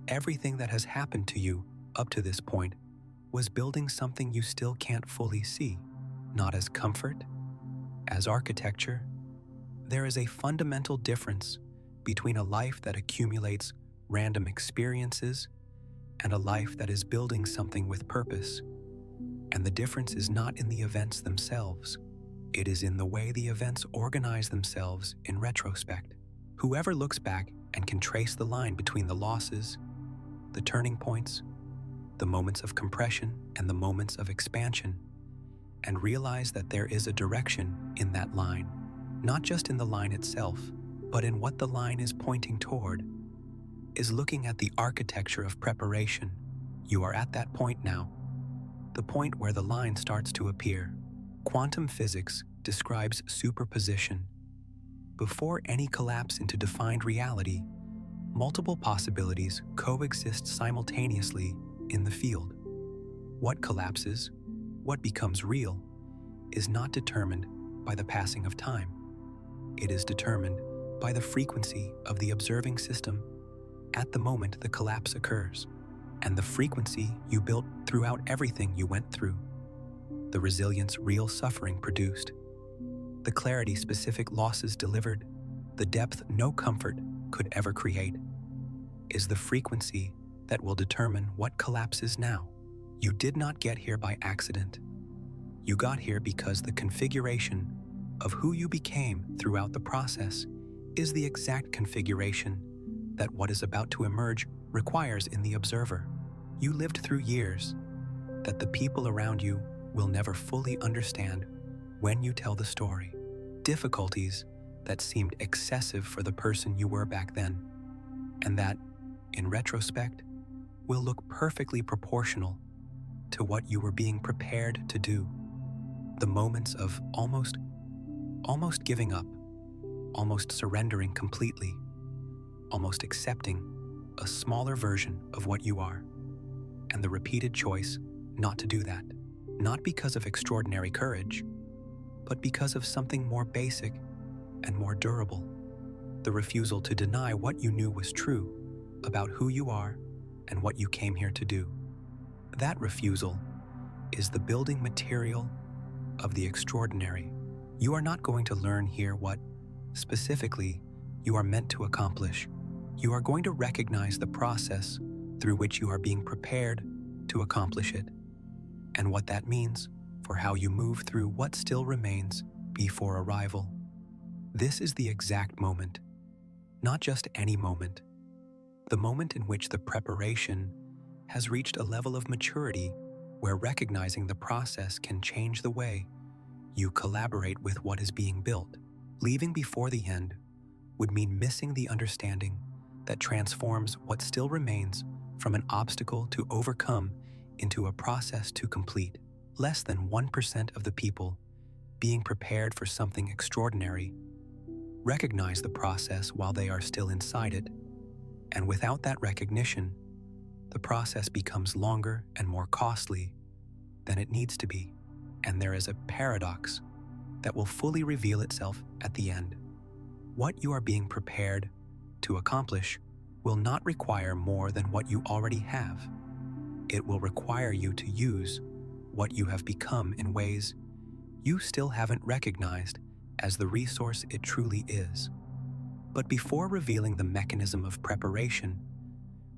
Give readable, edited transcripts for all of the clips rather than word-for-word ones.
Everything that has happened to you up to this point was building something you still can't fully see, not as comfort, as architecture. There is a fundamental difference between a life that accumulates random experiences and a life that is building something with purpose. And the difference is not in the events themselves. It is in the way the events organize themselves in retrospect. Whoever looks back and can trace the line between the losses, the turning points, the moments of compression and the moments of expansion, and realize that there is a direction in that line, not just in the line itself, but in what the line is pointing toward, is looking at the architecture of preparation. You are at that point now, the point where the line starts to appear. Quantum physics describes superposition. Before any collapse into defined reality, multiple possibilities coexist simultaneously in the field. What collapses, what becomes real, is not determined by the passing of time. It is determined by the frequency of the observing system at the moment the collapse occurs, and the frequency you built throughout everything you went through, the resilience real suffering produced, the clarity specific losses delivered, the depth no comfort could ever create, is the frequency that will determine what collapses now. You did not get here by accident. You got here because the configuration of who you became throughout the process is the exact configuration that what is about to emerge requires in the observer. You lived through years that the people around you will never fully understand when you tell the story. Difficulties that seemed excessive for the person you were back then, and that, in retrospect, will look perfectly proportional to what you were being prepared to do. The moments of almost giving up, almost surrendering completely, almost accepting a smaller version of what you are, and the repeated choice not to do that, not because of extraordinary courage, but because of something more basic and more durable, the refusal to deny what you knew was true about who you are and what you came here to do. That refusal is the building material of the extraordinary. You are not going to learn here what, specifically, you are meant to accomplish. You are going to recognize the process through which you are being prepared to accomplish it, and what that means for how you move through what still remains before arrival. This is the exact moment, not just any moment, the moment in which the preparation has reached a level of maturity where recognizing the process can change the way you collaborate with what is being built. Leaving before the end would mean missing the understanding that transforms what still remains from an obstacle to overcome into a process to complete. Less than 1% of the people being prepared for something extraordinary recognize the process while they are still inside it, and without that recognition, the process becomes longer and more costly than it needs to be, and there is a paradox that will fully reveal itself at the end. What you are being prepared to accomplish will not require more than what you already have. It will require you to use what you have become in ways you still haven't recognized as the resource it truly is. But before revealing the mechanism of preparation,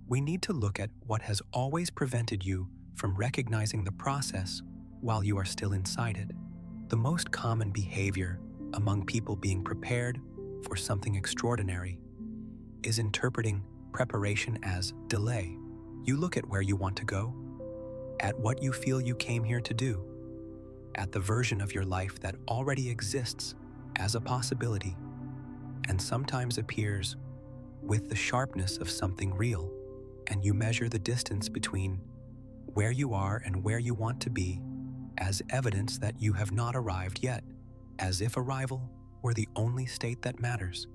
we need to look at what has always prevented you from recognizing the process while you are still inside it. The most common behavior among people being prepared for something extraordinary is interpreting preparation as delay. You look at where you want to go, at what you feel you came here to do, at the version of your life that already exists as a possibility, and sometimes appears with the sharpness of something real, and you measure the distance between where you are and where you want to be as evidence that you have not arrived yet, as if arrival were the only state that matters,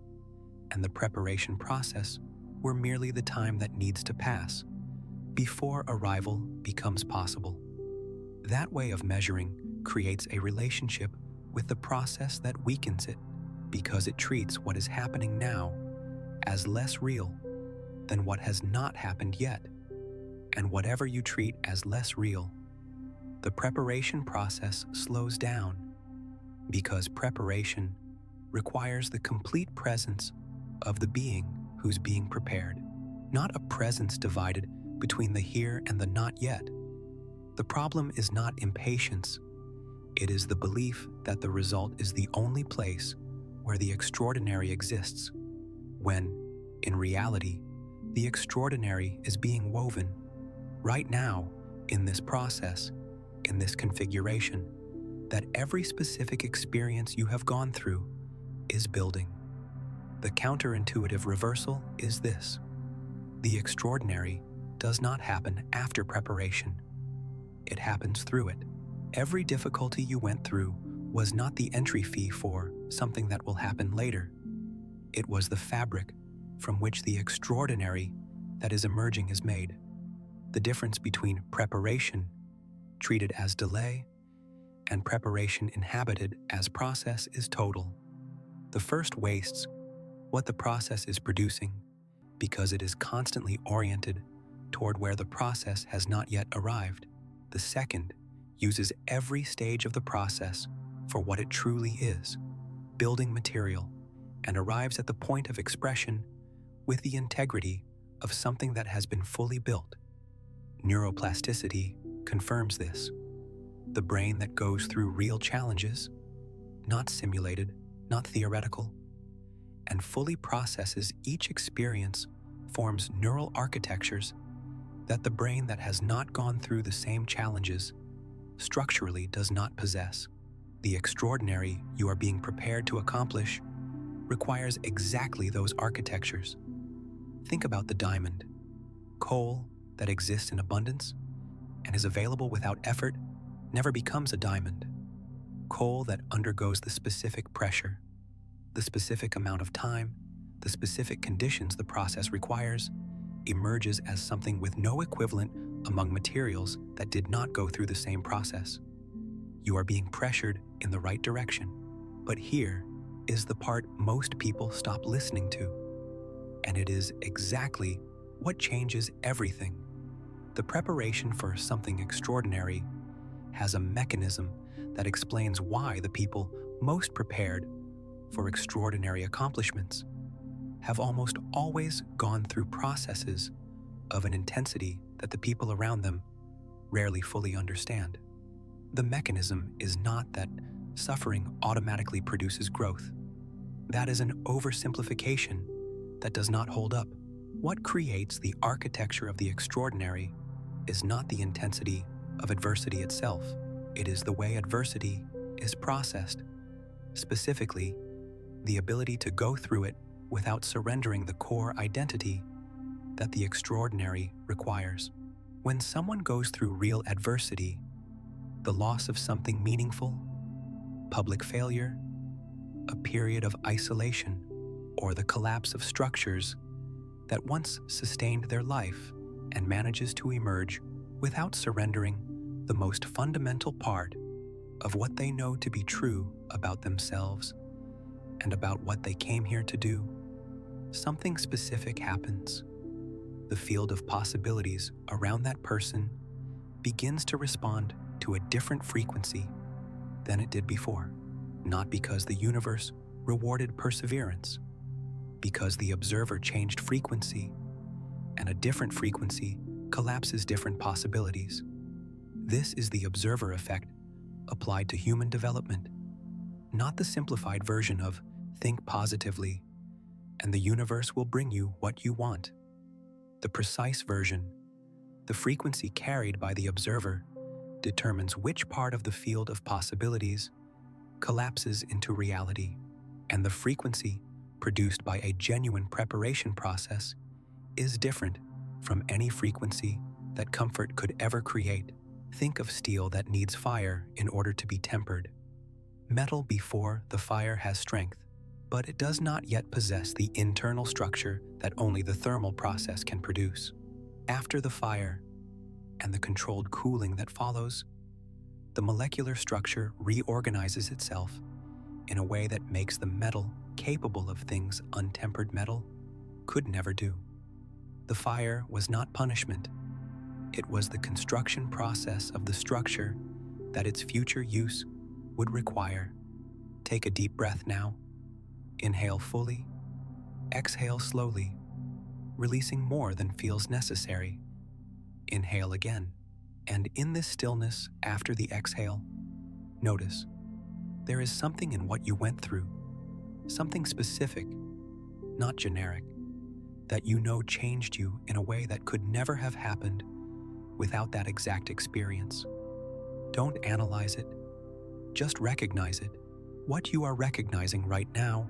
and the preparation process were merely the time that needs to pass before arrival becomes possible. That way of measuring creates a relationship with the process that weakens it, because it treats what is happening now as less real than what has not happened yet, and whatever you treat as less real. The preparation process slows down because preparation requires the complete presence of the being who's being prepared, not a presence divided between the here and the not yet. The problem is not impatience. It is the belief that the result is the only place where the extraordinary exists, when, in reality, the extraordinary is being woven right now in this process, in this configuration, that every specific experience you have gone through is building. The counterintuitive reversal is this: the extraordinary does not happen after preparation. It happens through it. Every difficulty you went through was not the entry fee for something that will happen later. It was the fabric from which the extraordinary that is emerging is made. The difference between preparation, treated as delay, and preparation inhabited as process is total. The first wastes what the process is producing because it is constantly oriented toward where the process has not yet arrived. The second uses every stage of the process for what it truly is, building material, and arrives at the point of expression with the integrity of something that has been fully built. Neuroplasticity confirms this. The brain that goes through real challenges, not simulated, not theoretical, and fully processes each experience forms neural architectures that the brain that has not gone through the same challenges structurally does not possess. The extraordinary you are being prepared to accomplish requires exactly those architectures. Think about the diamond. Coal that exists in abundance and is available without effort never becomes a diamond. Coal that undergoes the specific pressure, the specific amount of time, the specific conditions the process requires, emerges as something with no equivalent among materials that did not go through the same process. You are being pressured in the right direction, but here is the part most people stop listening to, and it is exactly what changes everything. The preparation for something extraordinary has a mechanism that explains why the people most prepared for extraordinary accomplishments have almost always gone through processes of an intensity that the people around them rarely fully understand. The mechanism is not that suffering automatically produces growth. That is an oversimplification that does not hold up. What creates the architecture of the extraordinary is not the intensity of adversity itself. It is the way adversity is processed, specifically, the ability to go through it without surrendering the core identity that the extraordinary requires. When someone goes through real adversity, the loss of something meaningful, public failure, a period of isolation, or the collapse of structures that once sustained their life and manages to emerge without surrendering the most fundamental part of what they know to be true about themselves and about what they came here to do, something specific happens. The field of possibilities around that person begins to respond to a different frequency than it did before, not because the universe rewarded perseverance, because the observer changed frequency, and a different frequency collapses different possibilities. This is the observer effect applied to human development, not the simplified version of think positively, and the universe will bring you what you want. The precise version, the frequency carried by the observer, determines which part of the field of possibilities collapses into reality, and the frequency produced by a genuine preparation process is different from any frequency that comfort could ever create. Think of steel that needs fire in order to be tempered. Metal before the fire has strength, but it does not yet possess the internal structure that only the thermal process can produce. After the fire and the controlled cooling that follows, the molecular structure reorganizes itself in a way that makes the metal capable of things untempered metal could never do. The fire was not punishment. It was the construction process of the structure that its future use would require. Take a deep breath now. Inhale fully. Exhale slowly, releasing more than feels necessary. Inhale again. And in this stillness after the exhale, notice there is something in what you went through, something specific, not generic, that you know changed you in a way that could never have happened without that exact experience. Don't analyze it, just recognize it. What you are recognizing right now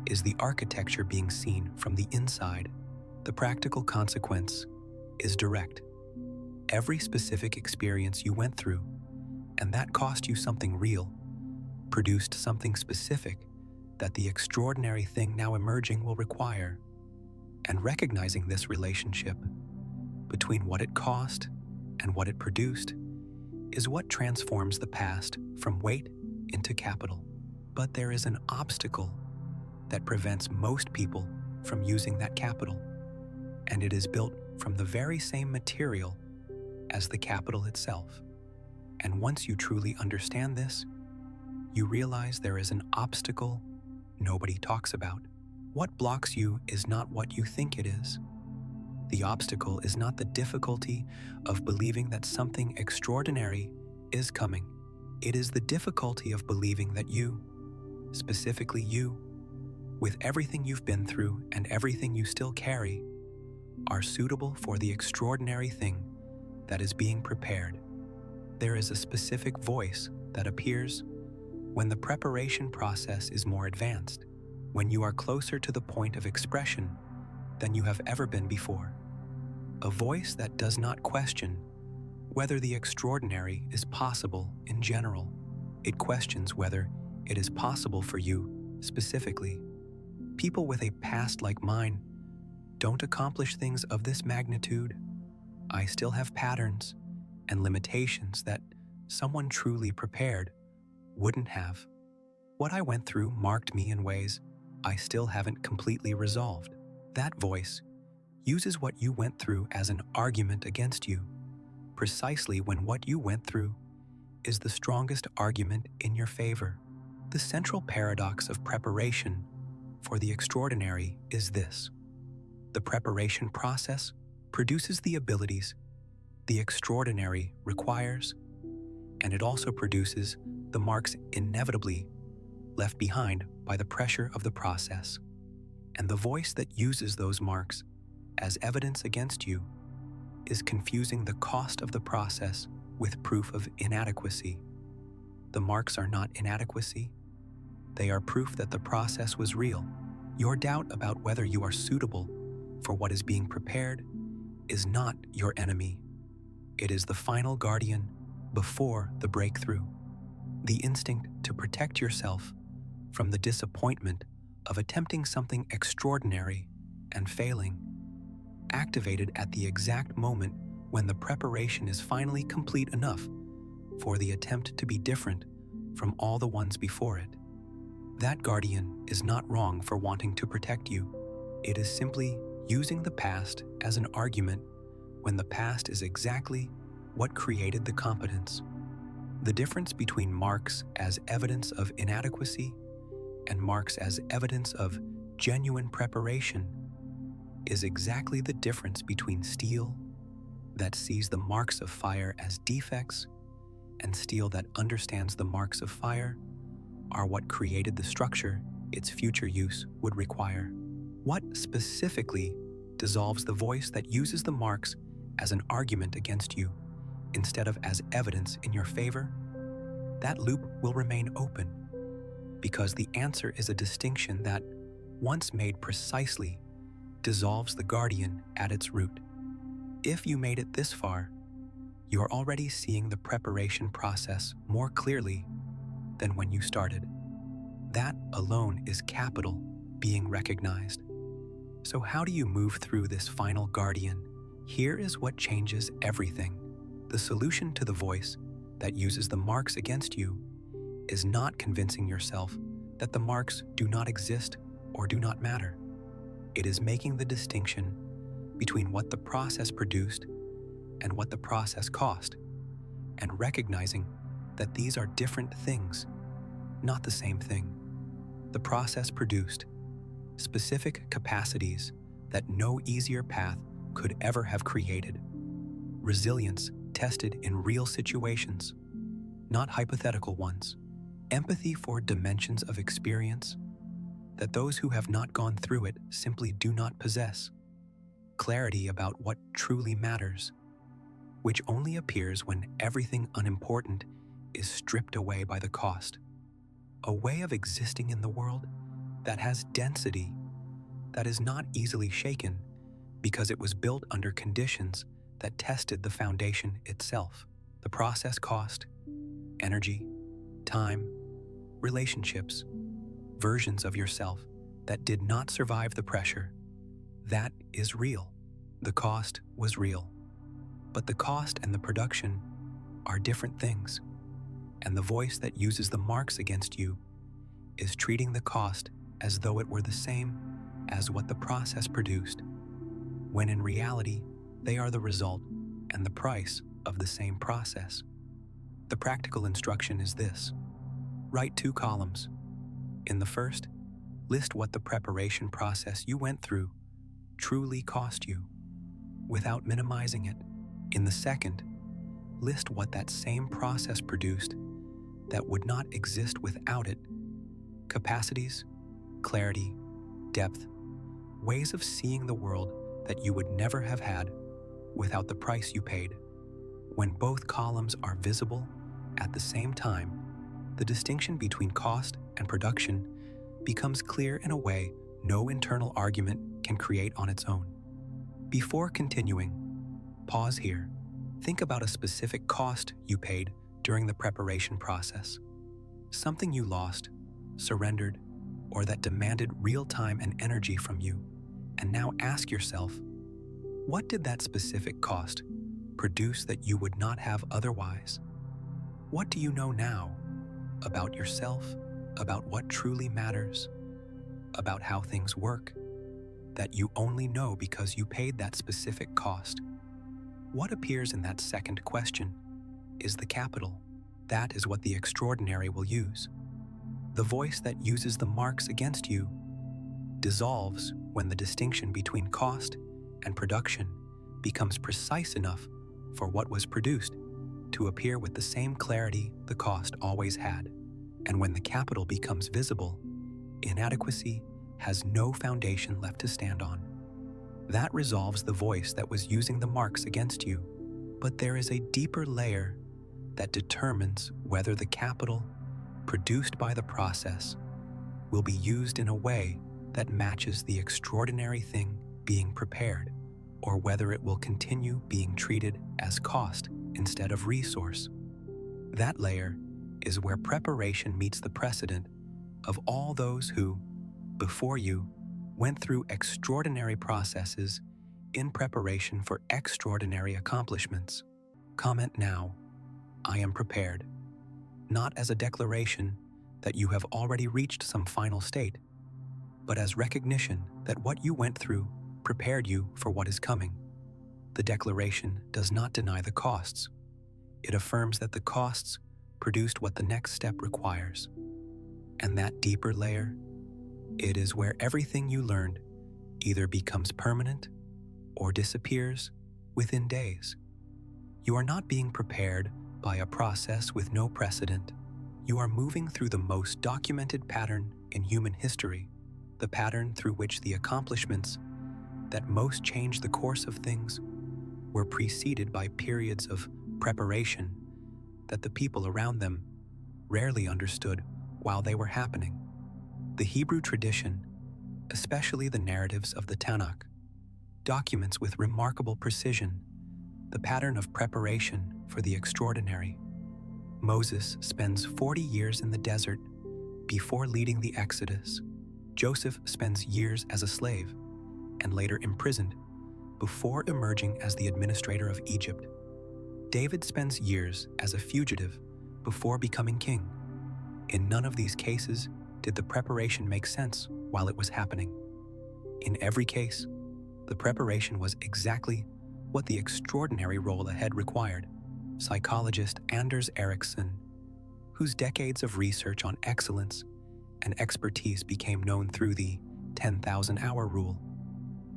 is the architecture being seen from the inside. The practical consequence is direct. Every specific experience you went through, and that cost you something real, produced something specific that the extraordinary thing now emerging will require. And recognizing this relationship between what it cost and what it produced is what transforms the past from weight into capital. But there is an obstacle that prevents most people from using that capital, and it is built from the very same material as the capital itself. And once you truly understand this, you realize there is an obstacle nobody talks about. What blocks you is not what you think it is. The obstacle is not the difficulty of believing that something extraordinary is coming. It is the difficulty of believing that you, specifically you, with everything you've been through and everything you still carry, are suitable for the extraordinary thing that is being prepared. There is a specific voice that appears when the preparation process is more advanced, when you are closer to the point of expression than you have ever been before. A voice that does not question whether the extraordinary is possible in general. It questions whether it is possible for you specifically. People with a past like mine don't accomplish things of this magnitude. I still have patterns and limitations that someone truly prepared wouldn't have. What I went through marked me in ways I still haven't completely resolved. That voice uses what you went through as an argument against you, precisely when what you went through is the strongest argument in your favor. The central paradox of preparation for the extraordinary is this: the preparation process produces the abilities the extraordinary requires, and it also produces the marks inevitably left behind by the pressure of the process. And the voice that uses those marks as evidence against you is confusing the cost of the process with proof of inadequacy. The marks are not inadequacy. They are proof that the process was real. Your doubt about whether you are suitable for what is being prepared is not your enemy. It is the final guardian before the breakthrough. The instinct to protect yourself from the disappointment of attempting something extraordinary and failing, activated at the exact moment when the preparation is finally complete enough for the attempt to be different from all the ones before it. That guardian is not wrong for wanting to protect you. It is simply using the past as an argument when the past is exactly what created the competence. The difference between marks as evidence of inadequacy and marks as evidence of genuine preparation is exactly the difference between steel that sees the marks of fire as defects and steel that understands the marks of fire are what created the structure its future use would require. What specifically dissolves the voice that uses the marks as an argument against you instead of as evidence in your favor? That loop will remain open because the answer is a distinction that, once made precisely, dissolves the guardian at its root. If you made it this far, you are already seeing the preparation process more clearly than when you started. That alone is capital being recognized. So how do you move through this final guardian? Here is what changes everything. The solution to the voice that uses the marks against you is not convincing yourself that the marks do not exist or do not matter. It is making the distinction between what the process produced and what the process cost, and recognizing that these are different things, not the same thing. The process produced specific capacities that no easier path could ever have created. Resilience tested in real situations, not hypothetical ones. Empathy for dimensions of experience that those who have not gone through it simply do not possess. Clarity about what truly matters, which only appears when everything unimportant is stripped away by the cost. A way of existing in the world that has density, that is not easily shaken because it was built under conditions that tested the foundation itself. The process cost, energy, time, relationships, versions of yourself that did not survive the pressure. That is real. The cost was real. But the cost and the production are different things, and the voice that uses the marks against you is treating the cost as though it were the same as what the process produced, when in reality, they are the result and the price of the same process. The practical instruction is this: write 2 columns. In the first, list what the preparation process you went through truly cost you, without minimizing it. In the second, list what that same process produced that would not exist without it: capacities, clarity, depth, ways of seeing the world that you would never have had without the price you paid. When both columns are visible at the same time, the distinction between cost and production becomes clear in a way no internal argument can create on its own. Before continuing, pause here. Think about a specific cost you paid during the preparation process. Something you lost, surrendered, or that demanded real time and energy from you. And now ask yourself, what did that specific cost produce that you would not have otherwise? What do you know now about yourself, about what truly matters, about how things work, that you only know because you paid that specific cost? What appears in that second question is the capital. That is what the extraordinary will use. The voice that uses the marks against you dissolves when the distinction between cost and production becomes precise enough for what was produced to appear with the same clarity the cost always had. And when the capital becomes visible, inadequacy has no foundation left to stand on. That resolves the voice that was using the marks against you. But there is a deeper layer that determines whether the capital produced by the process will be used in a way that matches the extraordinary thing being prepared, or whether it will continue being treated as cost instead of resource. That layer is where preparation meets the precedent of all those who, before you, went through extraordinary processes in preparation for extraordinary accomplishments. Comment now, I am prepared, not as a declaration that you have already reached some final state, but as recognition that what you went through prepared you for what is coming. The declaration does not deny the costs. It affirms that the costs produced what the next step requires. And that deeper layer, it is where everything you learned either becomes permanent or disappears within days. You are not being prepared by a process with no precedent. You are moving through the most documented pattern in human history, the pattern through which the accomplishments that most changed the course of things were preceded by periods of preparation that the people around them rarely understood while they were happening. The Hebrew tradition, especially the narratives of the Tanakh, documents with remarkable precision the pattern of preparation for the extraordinary. Moses spends 40 years in the desert before leading the Exodus. Joseph spends years as a slave and later imprisoned before emerging as the administrator of Egypt. David spends years as a fugitive before becoming king. In none of these cases did the preparation make sense while it was happening. In every case, The preparation was exactly what the extraordinary role ahead required. Psychologist Anders Ericsson, whose decades of research on excellence and expertise became known through the 10,000-hour rule,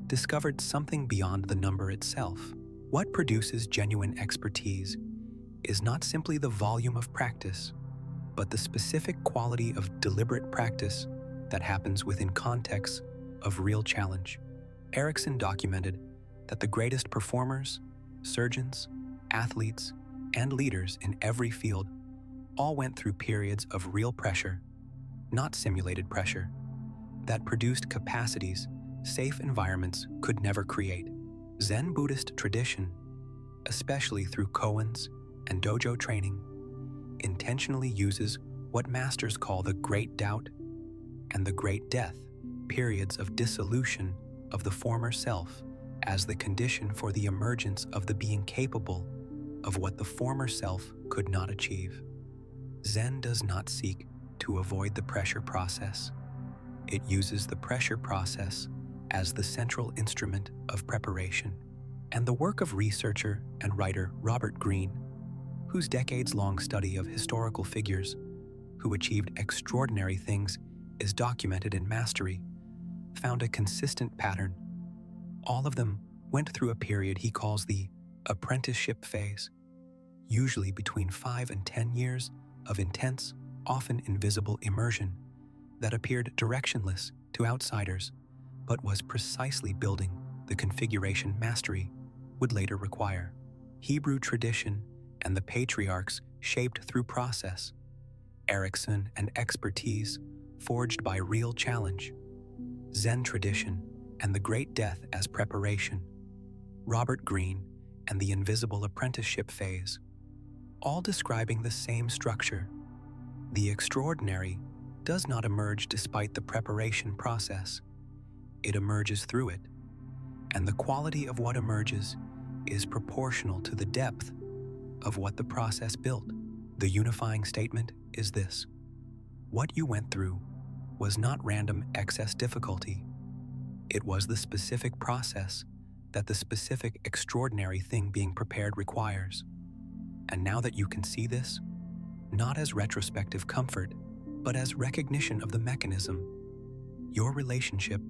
discovered something beyond the number itself. What produces genuine expertise is not simply the volume of practice, but the specific quality of deliberate practice that happens within contexts of real challenge. Ericsson documented that the greatest performers, surgeons, athletes, and leaders in every field all went through periods of real pressure, not simulated pressure, that produced capacities safe environments could never create. Zen Buddhist tradition, especially through koans and dojo training, intentionally uses what masters call the Great Doubt and the Great Death, periods of dissolution of the former self, as the condition for the emergence of the being capable of what the former self could not achieve. Zen does not seek to avoid the pressure process. It uses the pressure process as the central instrument of preparation. And the work of researcher and writer Robert Greene, whose decades-long study of historical figures who achieved extraordinary things is documented in Mastery, found a consistent pattern. All of them went through a period he calls the apprenticeship phase, usually between 5 and 10 years of intense, often invisible immersion that appeared directionless to outsiders, but was precisely building the configuration mastery would later require. Hebrew tradition and the patriarchs shaped through process, Ericsson and expertise forged by real challenge, Zen tradition and the Great Death as preparation, Robert Greene and the invisible apprenticeship phase, all describing the same structure. The extraordinary does not emerge despite the preparation process. It emerges through it, and the quality of what emerges is proportional to the depth of what the process built. The unifying statement is this: what you went through was not random excess difficulty. It was the specific process that the specific extraordinary thing being prepared requires. And now that you can see this, not as retrospective comfort, but as recognition of the mechanism, your relationship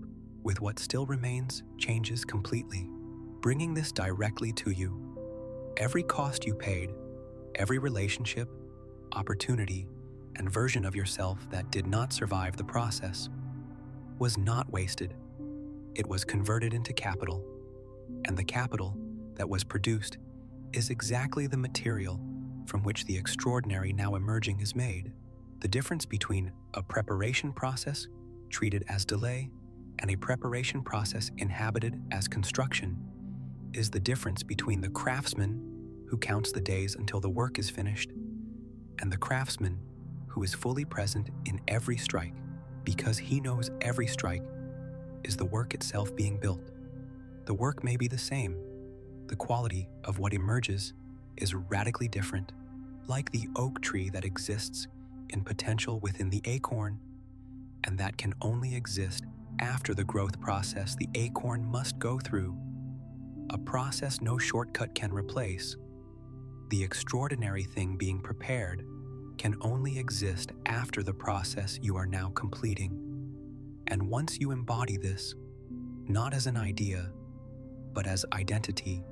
with what still remains changes completely, bringing this directly to you. Every cost you paid, every relationship, opportunity, and version of yourself that did not survive the process was not wasted. It was converted into capital, and the capital that was produced is exactly the material from which the extraordinary now emerging is made. The difference between a preparation process treated as delay and a preparation process inhabited as construction is the difference between the craftsman who counts the days until the work is finished and the craftsman who is fully present in every strike because he knows every strike is the work itself being built. The work may be the same. The quality of what emerges is radically different, like the oak tree that exists in potential within the acorn, and that can only exist after the growth process the acorn must go through, a process no shortcut can replace. The extraordinary thing being prepared can only exist after the process you are now completing. And once you embody this, not as an idea, but as identity,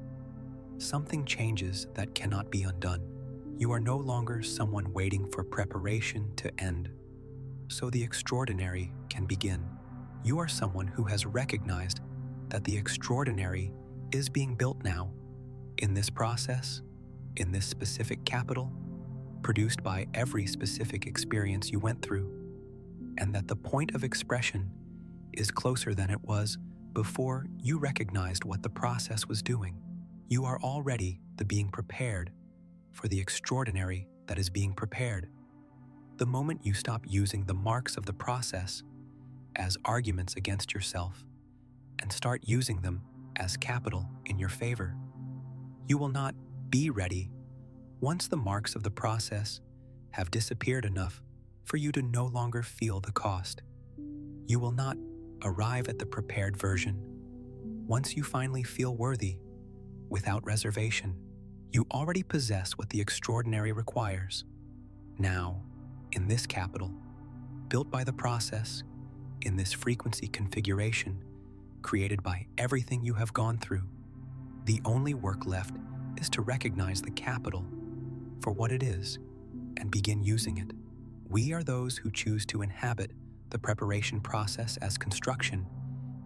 something changes that cannot be undone. You are no longer someone waiting for preparation to end, so the extraordinary can begin. You are someone who has recognized that the extraordinary is being built now, in this process, in this specific capital, produced by every specific experience you went through, and that the point of expression is closer than it was before you recognized what the process was doing. You are already the being prepared for the extraordinary that is being prepared. The moment you stop using the marks of the process as arguments against yourself and start using them as capital in your favor, you will not be ready once the marks of the process have disappeared enough for you to no longer feel the cost. You will not arrive at the prepared version Once you finally feel worthy, without reservation, you already possess what the extraordinary requires. Now, in this capital, built by the process, in this frequency configuration, created by everything you have gone through, the only work left is to recognize the capital for what it is and begin using it. We are those who choose to inhabit the preparation process as construction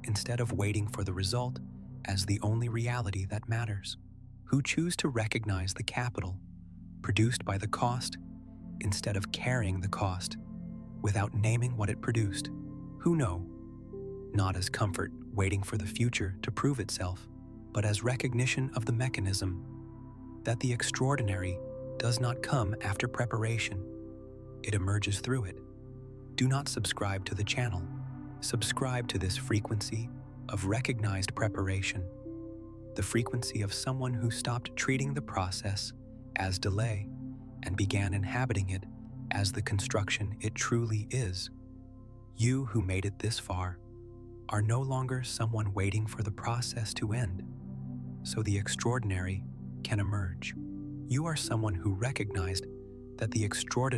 instead of waiting for the result as the only reality that matters. Who choose to recognize the capital produced by the cost instead of carrying the cost without naming what it produced. Who know, not as comfort waiting for the future to prove itself, but as recognition of the mechanism that the extraordinary does not come after preparation. It emerges through it. Do not subscribe to the channel. Subscribe to this frequency of recognized preparation, the frequency of someone who stopped treating the process as delay and began inhabiting it as the construction it truly is. You who made it this far are no longer someone waiting for the process to end, so the extraordinary can emerge. You are someone who recognized that the extraordinary